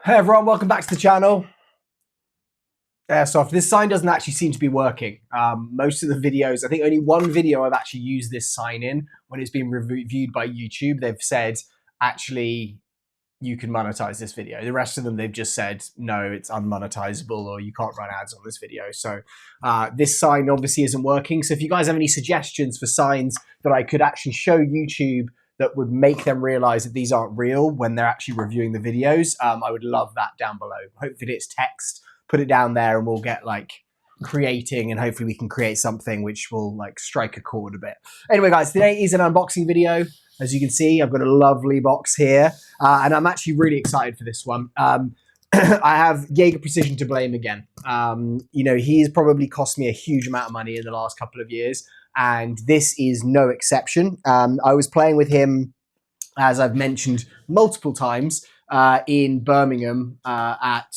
Hey everyone, welcome back to the channel. Airsoft. This sign doesn't actually seem to be working. Most of the videos, I think only one video I've actually used this sign in when it's been reviewed by YouTube. They've said, actually, you can monetize this video. The rest of them, they've just said, no, it's unmonetizable or you can't run ads on this video. So this sign obviously isn't working. So if you guys have any suggestions for signs that I could actually show YouTube that would make them realize that these aren't real when they're actually reviewing the videos, I would love that down below. Hopefully it's text, put it down there and we'll get like creating, and hopefully we can create something which will like strike a chord a bit. Anyway guys, today is an unboxing video. As you can see, I've got a lovely box here and I'm actually really excited for this one. I have Jaeger Precision to blame again. You know, he's probably cost me a huge amount of money in the last couple of years, and this is no exception. I was playing with him, as I've mentioned multiple times, in Birmingham at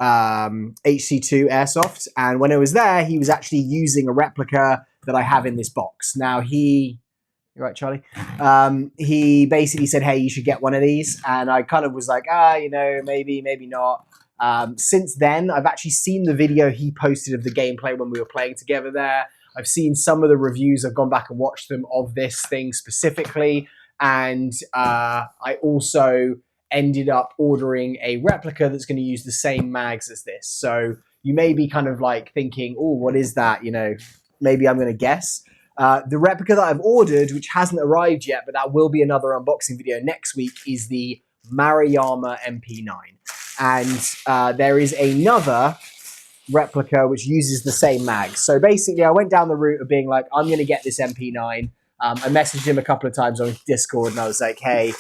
HC2 Airsoft, and when I was there, he was actually using a replica that I have in this box. Now you're right, Charlie. He basically said, hey, you should get one of these. And I kind of was like, you know, maybe, maybe not. Since then, I've actually seen the video he posted of the gameplay when we were playing together there. I've seen some of the reviews. I've gone back and watched them of this thing specifically. And I also ended up ordering a replica that's going to use the same mags as this. So you may be kind of like thinking, oh, what is that? You know, maybe I'm going to guess. The replica that I've ordered, which hasn't arrived yet, but that will be another unboxing video next week, is the Maruyama MP9. And there is another replica which uses the same mag. So basically, I went down the route of being like, I'm going to get this MP9. I messaged him a couple of times on Discord, and I was like, hey,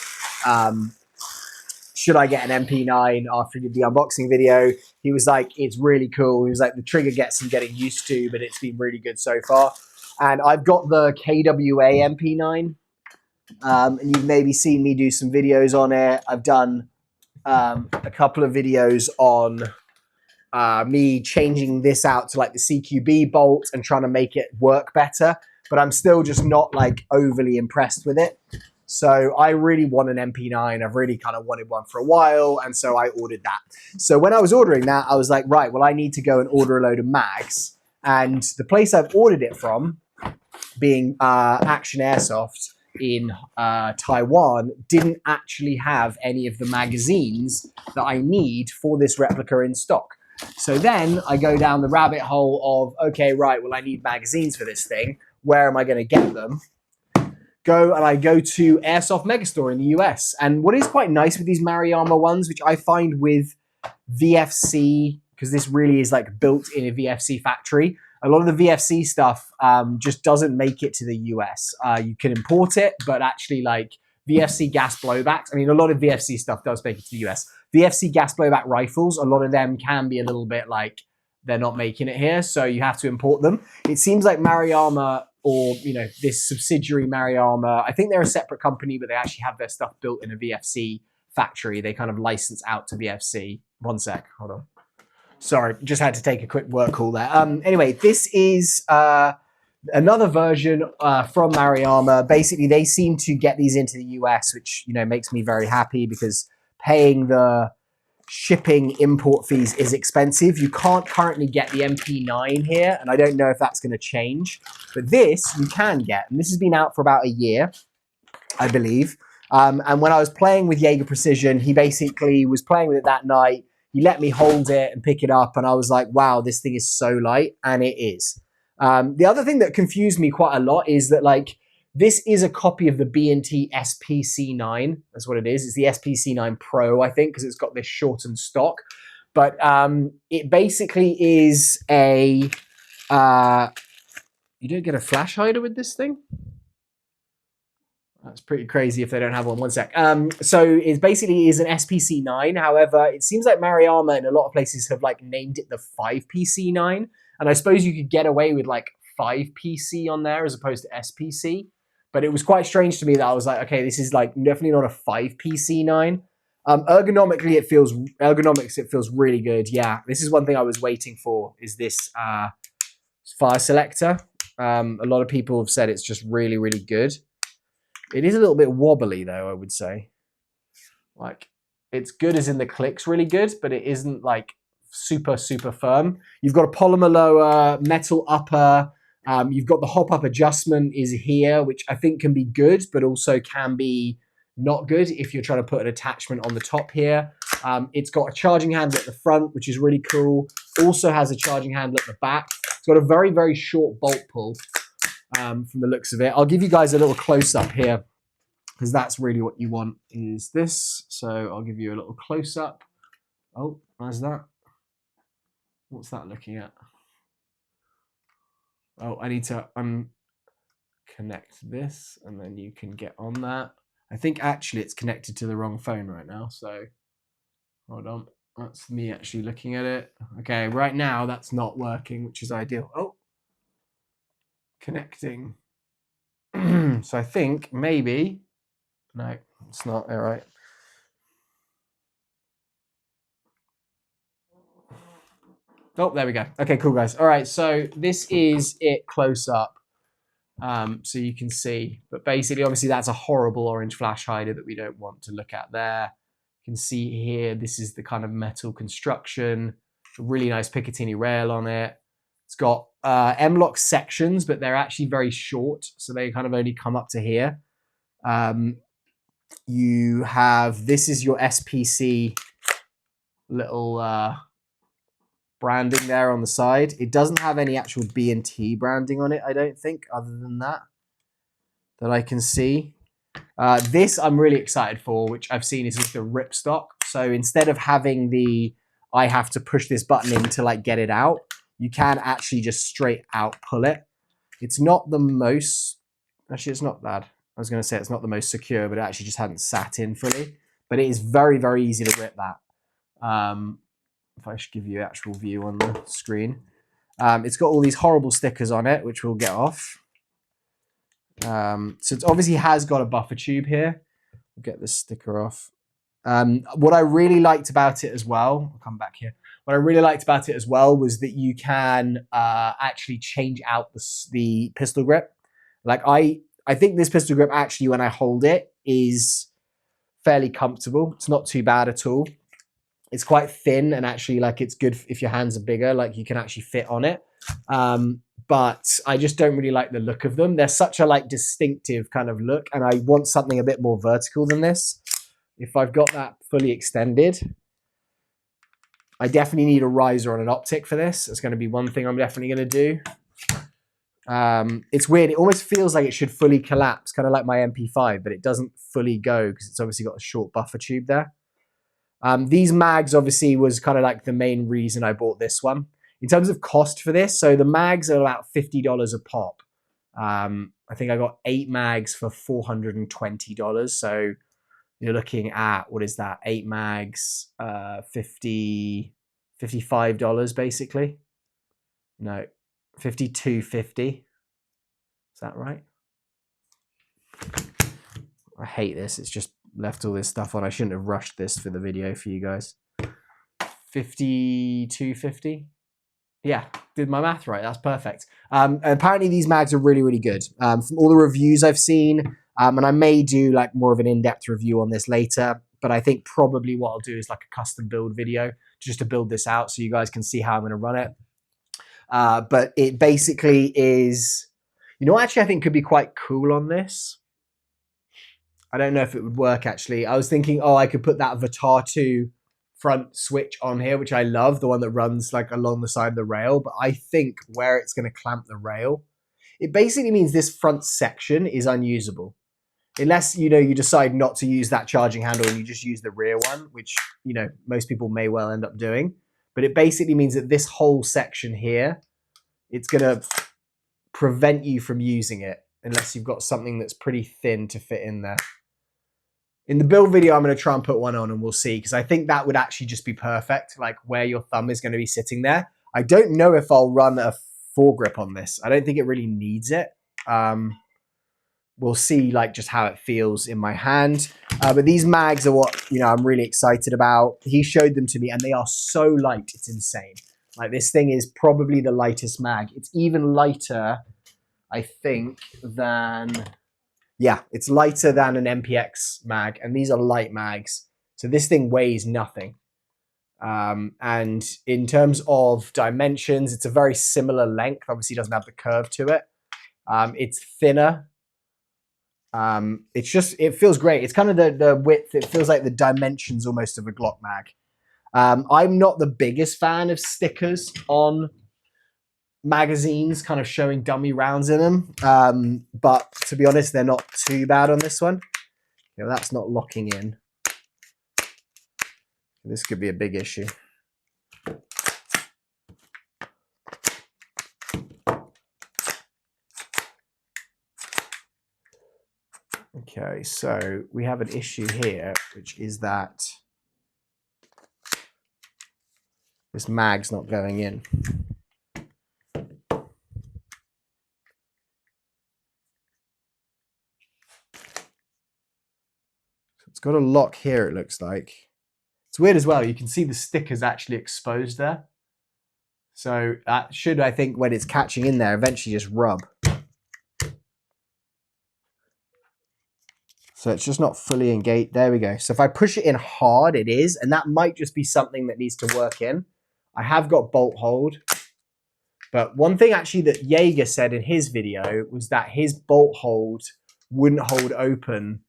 should I get an MP9 after he did the unboxing video? He was like, it's really cool. He was like, the trigger gets some getting used to, but it's been really good so far. And I've got the KWA MP9, and you've maybe seen me do some videos on it. I've done a couple of videos on me changing this out to like the CQB bolt and trying to make it work better, but I'm still just not like overly impressed with it. So I really want an MP9. I've really kind of wanted one for a while, and so I ordered that. So when I was ordering that, I was like, right, well, I need to go and order a load of mags. And the place I've ordered it from, being Action Airsoft in Taiwan, didn't actually have any of the magazines that I need for this replica in stock. So then I go down the rabbit hole of, okay, right, well, I need magazines for this thing. Where am I going to get them? I go to AirsoftMegastore in the US. And what is quite nice with these Maruyama ones, which I find with VFC, because this really is like built in a VFC factory, a lot of the VFC stuff just doesn't make it to the US. You can import it, but actually like VFC gas blowbacks, I mean, a lot of VFC stuff does make it to the US. VFC gas blowback rifles, a lot of them can be a little bit like, they're not making it here, so you have to import them. It seems like Maruyama, or you know, this subsidiary Maruyama, I think they're a separate company, but they actually have their stuff built in a VFC factory. They kind of license out to VFC. One sec, hold on. Sorry, just had to take a quick work call there. Anyway, this is another version from Maruyama. Basically, they seem to get these into the US, which, you know, makes me very happy because paying the shipping import fees is expensive. You can't currently get the MP9 here, and I don't know if that's going to change. But this you can get, and this has been out for about a year, I believe. And when I was playing with Jaeger Precision, he basically was playing with it that night. He let me hold it and pick it up, and I was like, wow, this thing is so light, and it is. The other thing that confused me quite a lot is that, like, this is a copy of the B&T SPC-9. That's what it is. It's the SPC-9 Pro, I think, because it's got this shortened stock. But it basically is a... you don't get a flash hider with this thing? That's pretty crazy if they don't have one. One sec. So it basically is an SPC-9. However, it seems like Maruyama in a lot of places have like named it the 5PC-9. And I suppose you could get away with like 5PC on there as opposed to SPC. But it was quite strange to me that I was like, okay, this is like definitely not a 5PC-9. Ergonomically, it feels really good. Yeah, this is one thing I was waiting for, is this fire selector. A lot of people have said it's just really, really good. It is a little bit wobbly though, I would say. Like, It's good as in the click's really good, but it isn't like super, super firm. You've got a polymer lower, metal upper. You've got the hop-up adjustment is here, which I think can be good, but also can be not good if you're trying to put an attachment on the top here. It's got a charging handle at the front, which is really cool. Also has a charging handle at the back. It's got a very, very short bolt pull from the looks of it. I'll give you guys a little close-up here because that's really what you want is this. So I'll give you a little close-up. Oh, how's that? What's that looking at? Oh, I need to unconnect this and then you can get on that. I think actually it's connected to the wrong phone right now. So hold on. That's me actually looking at it. Okay, right now that's not working, which is ideal. Oh, connecting. So I think maybe, no, it's not. All right. Oh, there we go. Okay, cool, guys. All right, so this is it close up. So you can see, but basically, obviously, that's a horrible orange flash hider that we don't want to look at there. You can see here, this is the kind of metal construction, a really nice Picatinny rail on it. It's got M-LOK sections, but they're actually very short, so they kind of only come up to here. You have, this is your SPC little branding there on the side. It doesn't have any actual B&T branding on it, I don't think, other than that I can see. This I'm really excited for, which I've seen is just the ripstock. So instead of having the, I have to push this button in to like get it out, you can actually just straight out pull it. It's not the most, actually it's not bad. I was gonna say it's not the most secure, but it actually just hadn't sat in fully. But it is very, very easy to rip that. If I should give you an actual view on the screen. It's got all these horrible stickers on it, which we'll get off. So it obviously has got a buffer tube here. We'll get this sticker off. What I really liked about it as well, I'll come back here. What I really liked about it as well was that you can actually change out the pistol grip. Like I think this pistol grip actually, when I hold it, is fairly comfortable. It's not too bad at all. It's quite thin and actually like it's good if your hands are bigger, like you can actually fit on it. But I just don't really like the look of them. They're such a like distinctive kind of look and I want something a bit more vertical than this. If I've got that fully extended, I definitely need a riser on an optic for this. It's going to be one thing I'm definitely going to do. It's weird. It almost feels like it should fully collapse, kind of like my MP5, but it doesn't fully go because it's obviously got a short buffer tube there. These mags obviously was kind of like the main reason I bought this one. In terms of cost for this, so the mags are about $50 a pop. I think I got 8 mags for $420. So you're looking at, what is that? 8 mags, $55 basically. No, $52.50. Is that right? I hate this. It's just left all this stuff on. I shouldn't have rushed this for the video for you guys. $52.50. Yeah, did my math right. That's perfect. Apparently these mags are really, really good. From all the reviews I've seen, and I may do like more of an in-depth review on this later, but I think probably what I'll do is like a custom build video just to build this out so you guys can see how I'm going to run it. But it basically is, you know what actually I think could be quite cool on this? I don't know if it would work actually. I was thinking, oh, I could put that Vitar 2 front switch on here, which I love, the one that runs like along the side of the rail. But I think where it's going to clamp the rail, it basically means this front section is unusable. Unless, you know, you decide not to use that charging handle and you just use the rear one, which, you know, most people may well end up doing. But it basically means that this whole section here, it's going to prevent you from using it unless you've got something that's pretty thin to fit in there. In the build video, I'm going to try and put one on and we'll see, because I think that would actually just be perfect, like where your thumb is going to be sitting there. I don't know if I'll run a foregrip on this. I don't think it really needs it. We'll see like just how it feels in my hand. But these mags are what, you know, I'm really excited about. He showed them to me and they are so light. It's insane. Like this thing is probably the lightest mag. It's even lighter, I think, than... Yeah, it's lighter than an MPX mag, and these are light mags. So this thing weighs nothing. And in terms of dimensions, it's a very similar length. Obviously, it doesn't have the curve to it. It's thinner. It feels great. It's kind of the width. It feels like the dimensions almost of a Glock mag. I'm not the biggest fan of stickers on magazines kind of showing dummy rounds in them. But to be honest, they're not too bad on this one. You know, that's not locking in. This could be a big issue. Okay, so we have an issue here, which is that this mag's not going in. It's got a lock here, it looks like. It's weird as well. You can see the sticker's actually exposed there. So that should, I think, when it's catching in there, eventually just rub. So it's just not fully engaged. There we go. So if I push it in hard, it is. And that might just be something that needs to work in. I have got bolt hold. But one thing actually that Jaeger said in his video was that his bolt hold wouldn't hold open.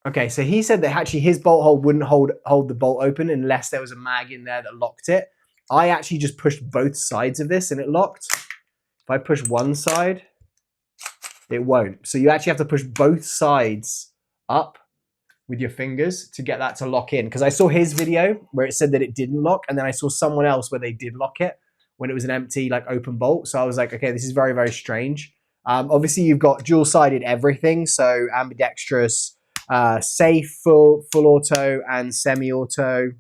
Okay, so he said that actually his bolt hold wouldn't hold the bolt open unless there was a mag in there that locked it. I actually just pushed both sides of this and it locked. If I push one side, it won't. So you actually have to push both sides up with your fingers to get that to lock in. Because I saw his video where it said that it didn't lock, and then I saw someone else where they did lock it when it was an empty, like, open bolt. So I was like, okay, this is very, very strange. Obviously, you've got dual-sided everything, so ambidextrous, safe, full auto, and semi-auto.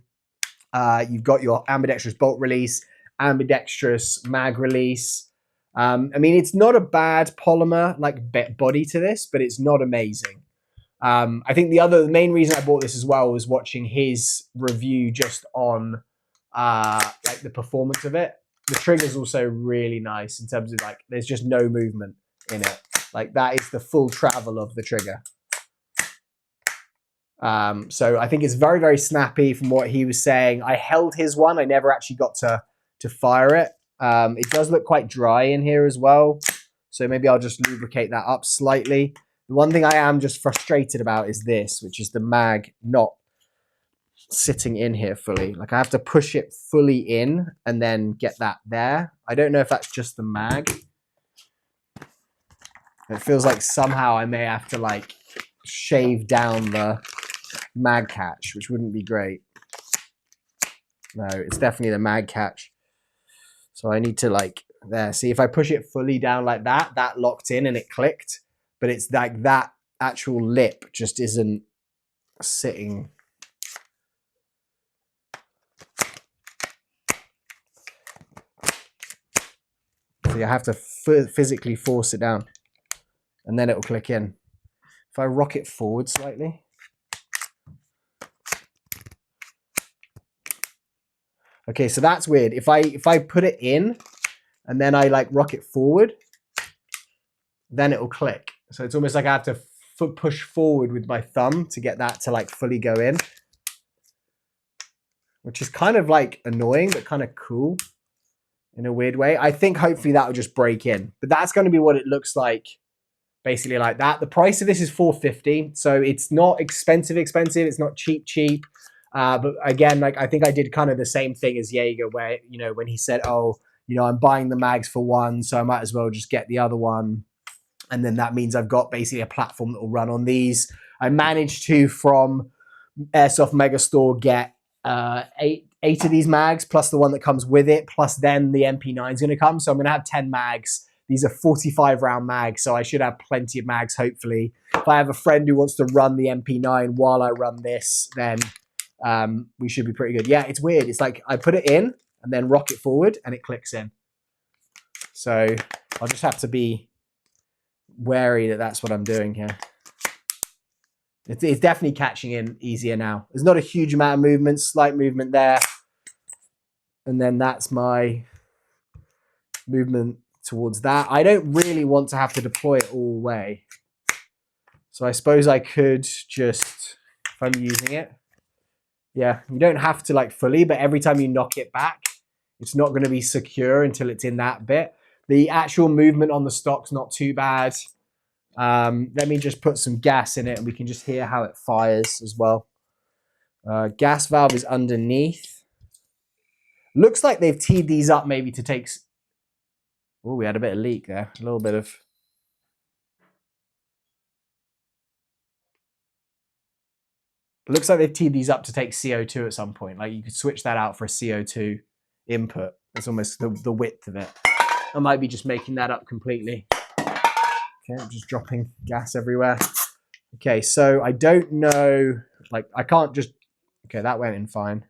You've got your ambidextrous bolt release, ambidextrous mag release. I mean, it's not a bad polymer like body to this, but it's not amazing. I think the main reason I bought this as well was watching his review just on like the performance of it. The trigger's also really nice in terms of, like, there's just no movement in it. Like, that is the full travel of the trigger. So I think it's very, very snappy from what he was saying. I held his one. I never actually got to fire it. It does look quite dry in here as well. So maybe I'll just lubricate that up slightly. The one thing I am just frustrated about is this, which is the mag not sitting in here fully. Like, I have to push it fully in and then get that there. I don't know if that's just the mag. It feels like somehow I may have to, like, shave down the mag catch, which wouldn't be great. No, it's definitely the mag catch. So I need to, like, there. See, if I push it fully down like that, that locked in and it clicked. But it's like that actual lip just isn't sitting. So you have to physically force it down and then it will click in. If I rock it forward slightly. Okay, so that's weird. If I put it in and then I, like, rock it forward, then it will click. So it's almost like I have to push forward with my thumb to get that to, like, fully go in, which is kind of, like, annoying, but kind of cool in a weird way. I think hopefully that will just break in, but that's going to be what it looks like, basically like that. The price of this is $450, so it's not expensive. It's not cheap. But again, like, I think I did kind of the same thing as Jaeger, where, you know, when he said, oh, you know, I'm buying the mags for one, so I might as well just get the other one. And then that means I've got basically a platform that will run on these. I managed to, from AirsoftMegastore, get eight of these mags, plus the one that comes with it, plus then the MP9 is going to come. So I'm going to have 10 mags. These are 45 round mags, so I should have plenty of mags, hopefully. If I have a friend who wants to run the MP9 while I run this, then we should be pretty good. Yeah, it's weird. It's like I put it in and then rock it forward and it clicks in. So I'll just have to be wary that that's what I'm doing here. It's definitely catching in easier now. There's not a huge amount of movement, slight movement there. And then that's my movement towards that. I don't really want to have to deploy it all the way. So I suppose I could just if I'm using it. Yeah, you don't have to like fully, but every time you knock it back, it's not going to be secure until it's in that bit. The actual movement on the stock's not too bad. Let me just put some gas in it and we can just hear how it fires as well. Gas valve is underneath. Looks like they've teed these up maybe to take... Oh, we had a bit of leak there. A little bit of... Looks like they've teed these up to take CO2 at some point. Like you could switch that out for a CO2 input. It's almost the width of it. I might be just making that up completely. Okay, I'm just dropping gas everywhere. Okay, so I don't know, like I can't just, okay, that went in fine.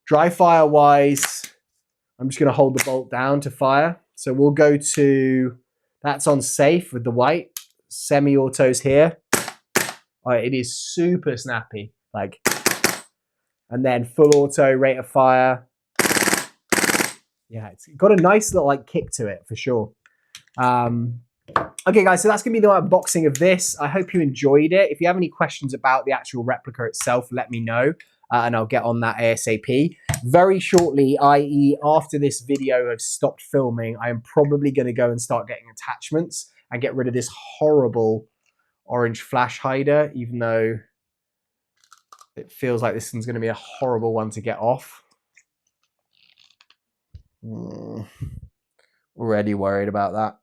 Dry fire wise, I'm just gonna hold the bolt down to fire. So we'll go to, that's on safe with the white, semi-autos here. Oh, it is super snappy, like, and then full auto rate of fire. Yeah, it's got a nice little like kick to it for sure. Okay, guys, so that's going to be the unboxing of this. I hope you enjoyed it. If you have any questions about the actual replica itself, let me know, and I'll get on that ASAP. Very shortly, i.e. after this video has stopped filming, I am probably going to go and start getting attachments and get rid of this horrible orange flash hider, even though it feels like this one's going to be a horrible one to get off. Already worried about that.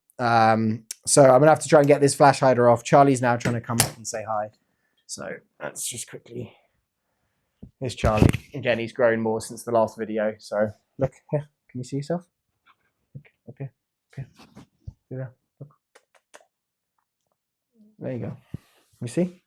So I'm gonna have to try and get this flash hider off. Charlie's now trying to come up and say hi. So let's just quickly. Here's Charlie. Again, he's grown more since the last video. So look here. Can you see yourself? Look, up here. Up here. See there? Look. There you go. You see?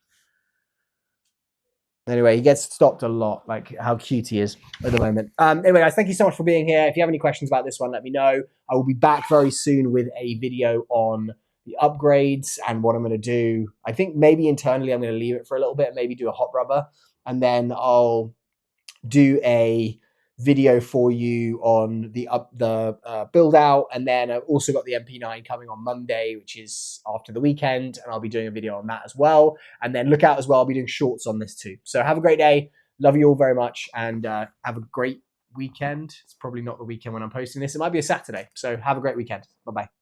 Anyway, he gets stopped a lot, like how cute he is at the moment. Anyway, guys, thank you so much for being here. If you have any questions about this one, let me know. I will be back very soon with a video on the upgrades and what I'm going to do. I think maybe internally I'm going to leave it for a little bit, maybe do a hot rubber, and then I'll do a video for you on the build out, and then I've also got the MP9 coming on Monday, which is after the weekend, and I'll be doing a video on that as well. And then look out as well, I'll be doing shorts on this too. So have a great day, love you all very much, and have a great weekend. It's probably not the weekend when I'm posting this, it might be a Saturday, so have a great weekend. Bye bye.